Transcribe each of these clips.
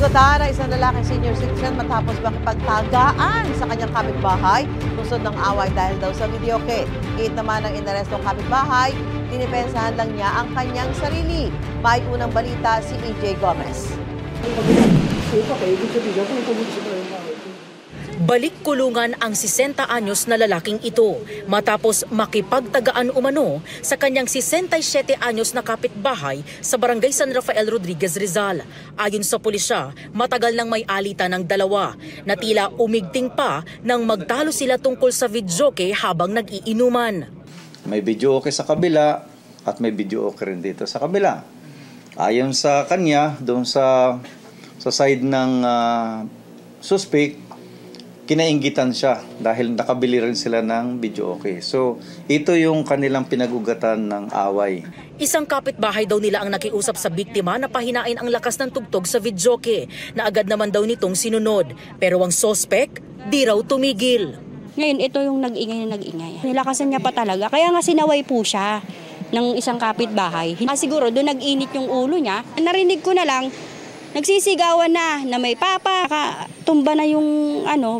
Nagutaan ang isang lalaking senior citizen matapos makipagtagaan sa kanyang kapitbahay. Lusod ng away dahil daw sa videoke. Gate naman ng inarestong kapitbahay, dinipensahan lang niya ang kanyang sarili. May unang balita si EJ Gomez. Balik kulungan ang 60 anyos na lalaking ito matapos makipagtagaan umano sa kanyang 67 anyos na kapitbahay sa barangay San Rafael Rodriguez Rizal. Ayon sa pulisya, matagal nang may alitan ng dalawa na tila umigting pa nang magtalo sila tungkol sa videoke habang nag-iinuman. May videoke sa kabila at may videoke rin dito sa kabila. Ayon sa kanya, doon sa side ng suspect, kinainggitan siya dahil nakabili rin sila ng videoke. So, ito yung kanilang pinag-ugatan ng away. Isang kapitbahay daw nila ang nakiusap sa biktima na pahinain ang lakas ng tugtog sa videoke na agad naman daw nitong sinunod. Pero ang sospek, di raw tumigil. Ngayon, ito yung nag-ingay. Nilakasan niya pa talaga. Kaya nga sinaway po siya ng isang kapitbahay. Siguro doon nag-init yung ulo niya. Narinig ko na lang, nagsisigawan na may papa, tumba na yung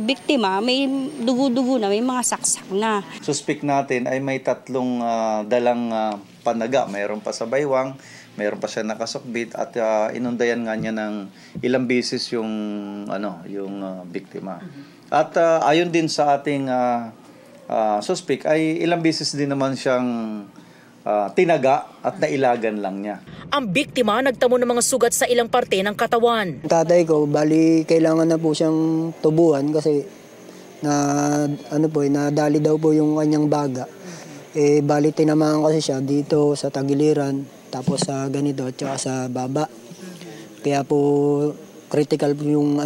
biktima, may dugo-dugo na, may mga saksak na. Suspect natin ay may tatlong dalang panaga. Mayroon pa sa baywang, mayroon pa siya nakasukbit at inundayan nga niya ng ilang beses yung biktima. At ayon din sa ating suspect ay ilang beses din naman siyang tinaga at nailagan lang niya. Ang biktima nagtamo ng mga sugat sa ilang parte ng katawan. Tatay ko, bali kailangan na po siyang tubuhan kasi nadali daw po yung kanyang baga. Bali tinamaan kasi siya dito sa tagiliran, tapos sa ganito at saka sa baba. Kaya po critical po yung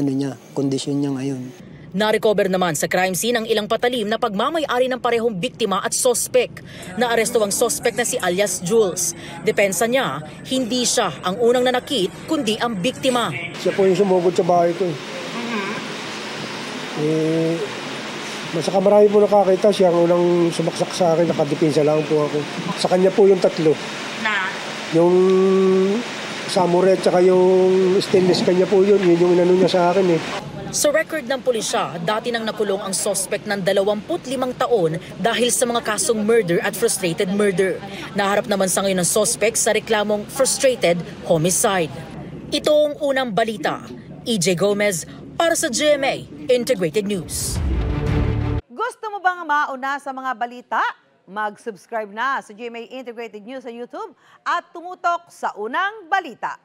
kondisyon niya ngayon. Na-recover naman sa crime scene ang ilang patalim na pagmamay-ari ng parehong biktima at sospek. Naaresto ang sospek na si alias Jules. Depensa niya, hindi siya ang unang nanakit kundi ang biktima. Siya po yung sumugod sa bahay ko. Masaka marami po nakakita, siya ang unang sumaksak sa akin, nakadipinsa lang po ako. Sa kanya po yung tatlo. Yung samurai at saka yung stainless kanya po yun yung inano niya sa akin . Sa record ng pulisya, dati nang nakulong ang sospek ng 25 taon dahil sa mga kasong murder at frustrated murder. Naharap naman sa ngayon ng sospek sa reklamong frustrated homicide. Ito ang unang balita. EJ Gomez para sa GMA Integrated News. Gusto mo bang mauna sa mga balita? Mag-subscribe na sa GMA Integrated News sa YouTube at tumutok sa unang balita.